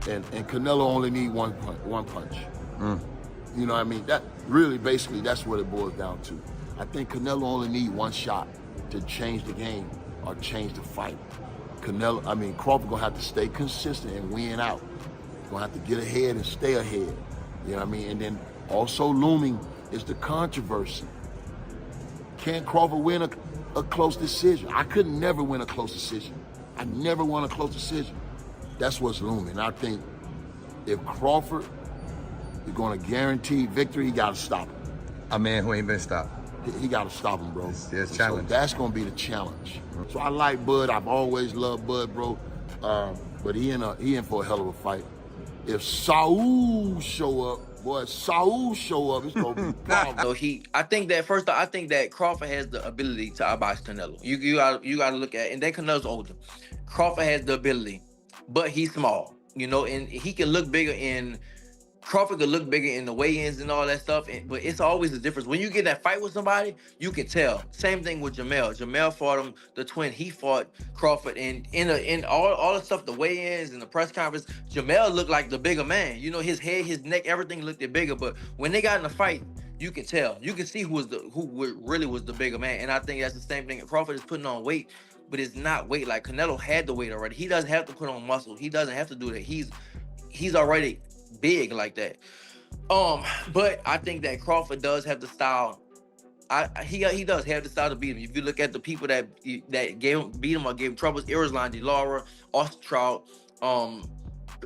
And Canelo only need one punch. You know what I mean? That really, basically, that's what it boils down to. I think Canelo only need one shot to change the game or change the fight. Crawford gonna have to stay consistent and win out. Gonna have to get ahead and stay ahead. You know what I mean? And then also looming is the controversy. Can Crawford win a close decision? I could never win a close decision. I never won a close decision. That's what's looming. I think if Crawford is going to guarantee victory, he got to stop him. A man who ain't been stopped. He got to stop him, bro. It's challenge. So that's going to be the challenge. So I like Bud. I've always loved Bud, bro. But he in for a hell of a fight. If Saul show up, it's going to be powerful. So I think that Crawford has the ability to outbox Canelo. You got to look at, and then Canelo's older. Crawford has the ability, but he's small, and he can look bigger Crawford could look bigger in the weigh-ins and all that stuff, but it's always a difference. When you get that fight with somebody, you can tell. Same thing with Jamel. Jamel fought him, the twin. He fought Crawford, and in all the stuff, the weigh-ins and the press conference, Jamel looked like the bigger man. His head, his neck, everything looked bigger. But when they got in the fight, you can tell. You can see who really was the bigger man. And I think that's the same thing. Crawford is putting on weight, but it's not weight. Like Canelo had the weight already. He doesn't have to put on muscle. He doesn't have to do that. He's already big like that. But I think that Crawford does have the style. He does have the style to beat him. If you look at the people that beat him or gave him troubles, Irislan, De Lara, Ostertrout,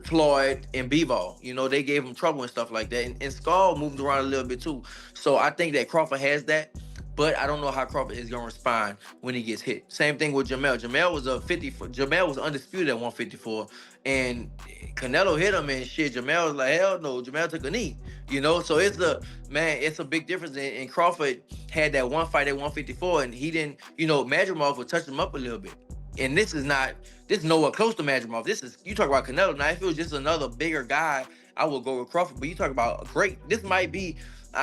Floyd, and Bivol, they gave him trouble and stuff like that. And Skull moved around a little bit too. So I think that Crawford has that. But I don't know how Crawford is gonna respond when he gets hit. Same thing with Jamel. Jamel was undisputed at 154, and Canelo hit him and shit. Jamel was like, hell no. Jamel took a knee. So it's a big difference. And Crawford had that one fight at 154, and he didn't. Madrimov would touch him up a little bit. And this is nowhere close to Madrimov. You talk about Canelo. Now, if it was just another bigger guy, I would go with Crawford. But you talk about this might be.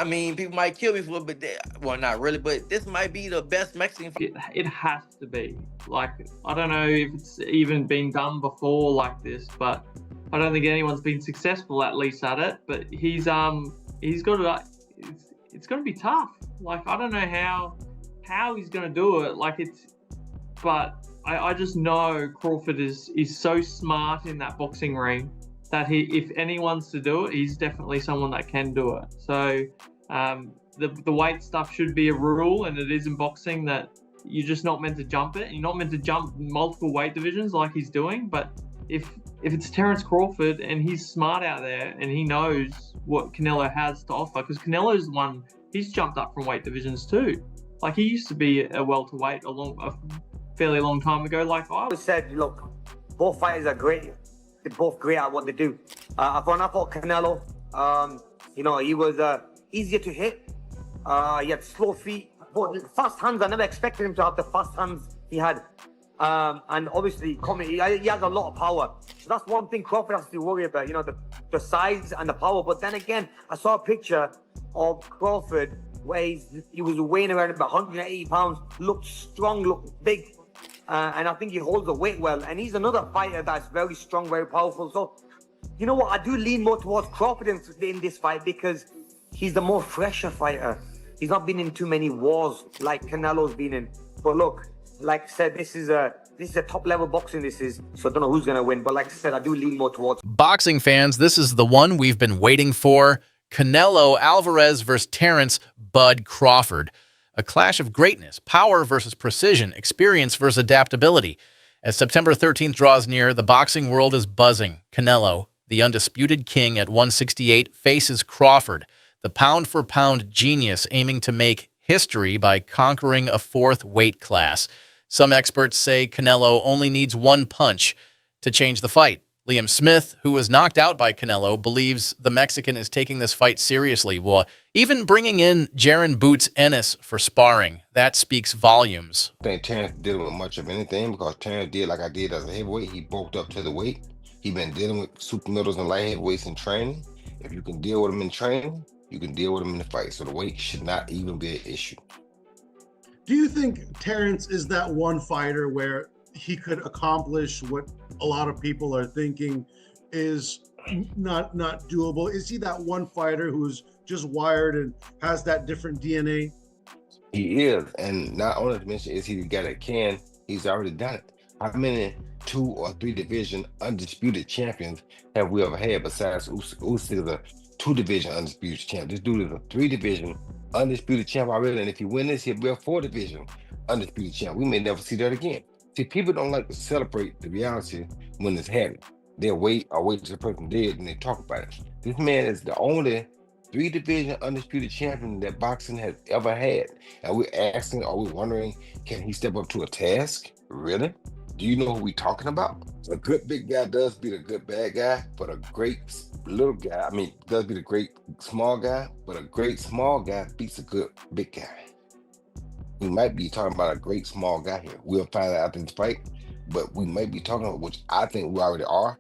People might kill me for it, but not really. But this might be the best Mexican fight. It has to be. Like, I don't know if it's even been done before like this, but I don't think anyone's been successful at least at it. But he's got to. It's going to be tough. Like, I don't know how he's going to do it. But I just know Crawford is so smart in that boxing ring that if anyone's to do it, he's definitely someone that can do it. So the weight stuff should be a rule, and it is in boxing that you're just not meant to jump it. You're not meant to jump multiple weight divisions like he's doing. But if it's Terence Crawford and he's smart out there and he knows what Canelo has to offer, because Canelo's one, he's jumped up from weight divisions too. Like, he used to be a welterweight a fairly long time ago. Like, I always said, look, both fighters are great. They're both great at what they do. I thought Canelo, he was easier to hit. He had slow feet, but fast hands. I never expected him to have the fast hands he had. And obviously, he has a lot of power. So that's one thing Crawford has to worry about, the size and the power. But then again, I saw a picture of Crawford where he was weighing around about 180 pounds, looked strong, looked big. And I think he holds the weight well. And he's another fighter that's very strong, very powerful. So, you know what? I do lean more towards Crawford in this fight because he's the more fresher fighter. He's not been in too many wars like Canelo's been in. But look, like I said, this is a top level boxing. So I don't know who's going to win. But like I said, I do lean more towards. Boxing fans, this is the one we've been waiting for. Canelo Alvarez versus Terence Bud Crawford. A clash of greatness, power versus precision, experience versus adaptability. As September 13th draws near, the boxing world is buzzing. Canelo, the undisputed king at 168, faces Crawford, the pound-for-pound genius aiming to make history by conquering a fourth weight class. Some experts say Canelo only needs one punch to change the fight. Liam Smith, who was knocked out by Canelo, believes the Mexican is taking this fight seriously, even bringing in Jaron Boots Ennis for sparring. That speaks volumes. I think Terence dealing with much of anything because Terence did like I did as a heavyweight. He bulked up to the weight. He been dealing with super middles and light heavyweights in training. If you can deal with him in training, you can deal with him in the fight. So the weight should not even be an issue. Do you think Terence is that one fighter where he could accomplish what a lot of people are thinking is not doable? Is he that one fighter who's just wired and has that different DNA? He is, and not only to mention is he the guy that can, he's already done it. How many 2 or 3 division undisputed champions have we ever had besides Usyk is a 2 division undisputed champ? This dude is a 3 division undisputed champ already, and if he wins this, he'll be a 4 division undisputed champ. We may never see that again. See, people don't like to celebrate the reality when it's happening. They'll wait till the person dead and they talk about it. This man is the only 3 division undisputed champion that boxing has ever had. And we're asking, are we wondering, can he step up to a task? Really? Do you know who we're talking about? A good big guy does beat a good bad guy, but a great little guy, does beat a great small guy, but a great small guy beats a good big guy. We might be talking about a great small guy here. We'll find out after this fight, but we might be talking about, which I think we already are,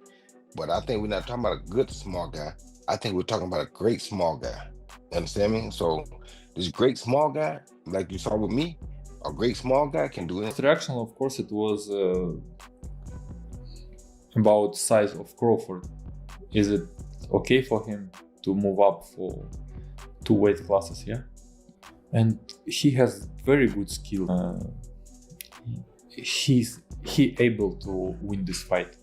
but I think we're not talking about a good small guy. I think we're talking about a great small guy. Understand me? So this great small guy, like you saw with me, a great small guy can do it. Reaction, of course, it was about size of Crawford. Is it okay for him to move up for 2 weight classes? Yeah, and he has very good skill. He able to win this fight,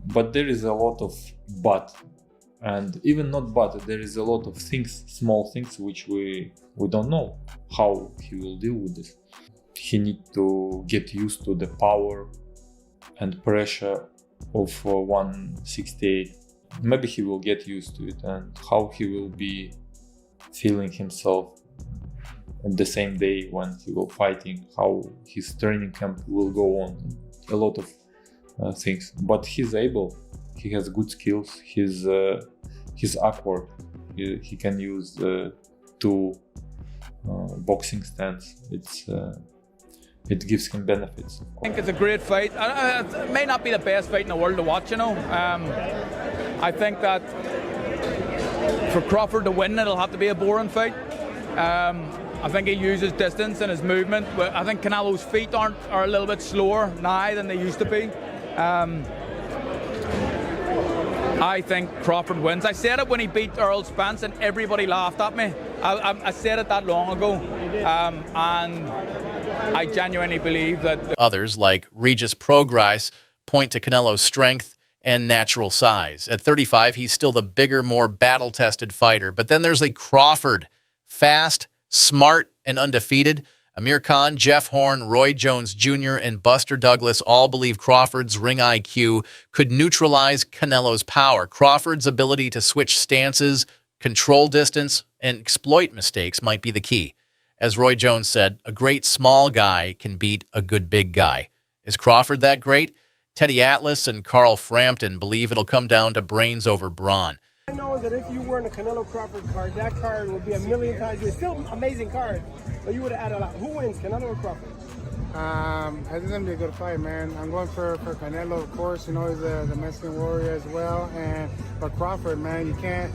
but there is a lot of but. And even not but, there is a lot of things, small things, which we don't know how he will deal with this. He need to get used to the power and pressure of 168. Maybe he will get used to it, and how he will be feeling himself on the same day when he will fighting, how his training camp will go on, a lot of things. But he's able. He has good skills. He's awkward. He can use 2 boxing stands. It gives him benefits. I think it's a great fight. It may not be the best fight in the world to watch, I think that for Crawford to win, it'll have to be a boring fight. I think he uses distance and his movement. But I think Canelo's feet are a little bit slower now than they used to be. I think Crawford wins. I said it when he beat Earl Spence and everybody laughed at me. I said it that long ago. And I genuinely believe that... Others, like Regis Prograis, point to Canelo's strength and natural size. At 35, he's still the bigger, more battle-tested fighter. But then there's Crawford, fast, smart, and undefeated. Amir Khan, Jeff Horn, Roy Jones Jr., and Buster Douglas all believe Crawford's ring IQ could neutralize Canelo's power. Crawford's ability to switch stances, control distance, and exploit mistakes might be the key. As Roy Jones said, a great small guy can beat a good big guy. Is Crawford that great? Teddy Atlas and Carl Frampton believe it'll come down to brains over brawn. I know that if you were in a Canelo Crawford card, that card would be a million times. It's still an amazing card, but you would have added a lot. Who wins, Canelo or Crawford? I think it's gonna be a good fight, man. I'm going for Canelo, of course. You know, he's the Mexican warrior as well. But Crawford, man, you can't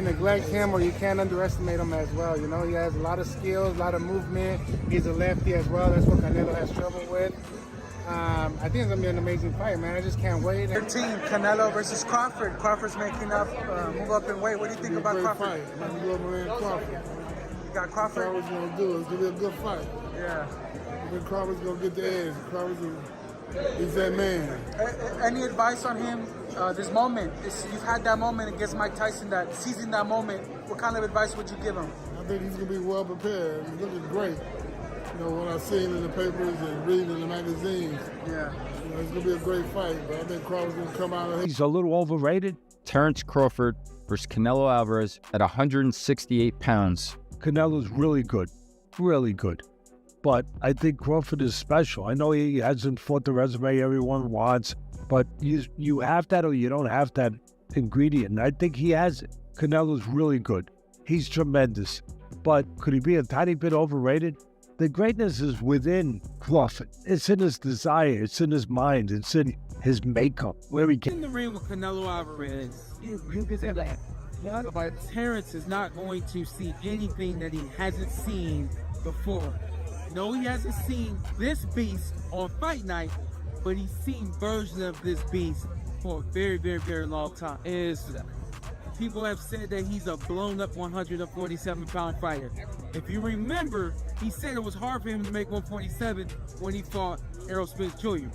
neglect him or you can't underestimate him as well. You know, he has a lot of skills, a lot of movement. He's a lefty as well. That's what Canelo has trouble with. I think it's gonna be an amazing fight, man. I just can't wait. 13, Canelo versus Crawford. Crawford's making up, move up in weight. What do you think about Crawford? Fight. Man, you got Crawford? Crawford's gonna do it. It's gonna be a good fight. Yeah. Then Crawford's gonna get the edge. He's that man. Any advice on him? This moment, you've had that moment against Mike Tyson, that seizing that moment. What kind of advice would you give him? I think he's gonna be well prepared. He's looking great. You know, what I've seen in the papers and reading in the magazines. Yeah. You know, it's going to be a great fight, but I think Crawford's going to come out of it. He's a little overrated. Terrence Crawford versus Canelo Alvarez at 168 pounds. Canelo's really good. Really good. But I think Crawford is special. I know he hasn't fought the resume everyone wants, but you have that or you don't have that ingredient. And I think he has it. Canelo's really good. He's tremendous. But could he be a tiny bit overrated? The greatness is within Crawford. It's in his desire. It's in his mind. It's in his makeup. Where he can. In the ring with Canelo Alvarez, you can say that. But Terrence is not going to see anything that he hasn't seen before. No, he hasn't seen this beast on fight night, but he's seen versions of this beast for a very, very, very long time. Is people have said that he's a blown up 147-pound fighter. If you remember, he said it was hard for him to make 147 when he fought Errol Spence Jr.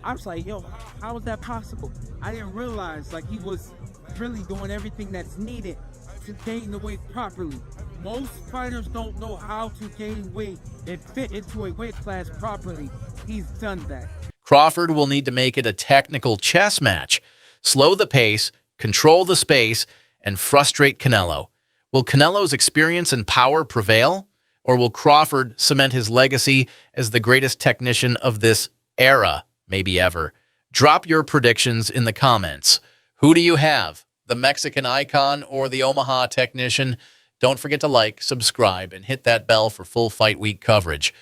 I was like, yo, how is that possible? I didn't realize like he was really doing everything that's needed to gain the weight properly. Most fighters don't know how to gain weight and fit into a weight class properly. He's done that. Crawford will need to make it a technical chess match. Slow the pace, control the space, and frustrate Canelo. Will Canelo's experience and power prevail? Or will Crawford cement his legacy as the greatest technician of this era, maybe ever? Drop your predictions in the comments. Who do you have? The Mexican icon or the Omaha technician? Don't forget to like, subscribe, and hit that bell for full fight week coverage.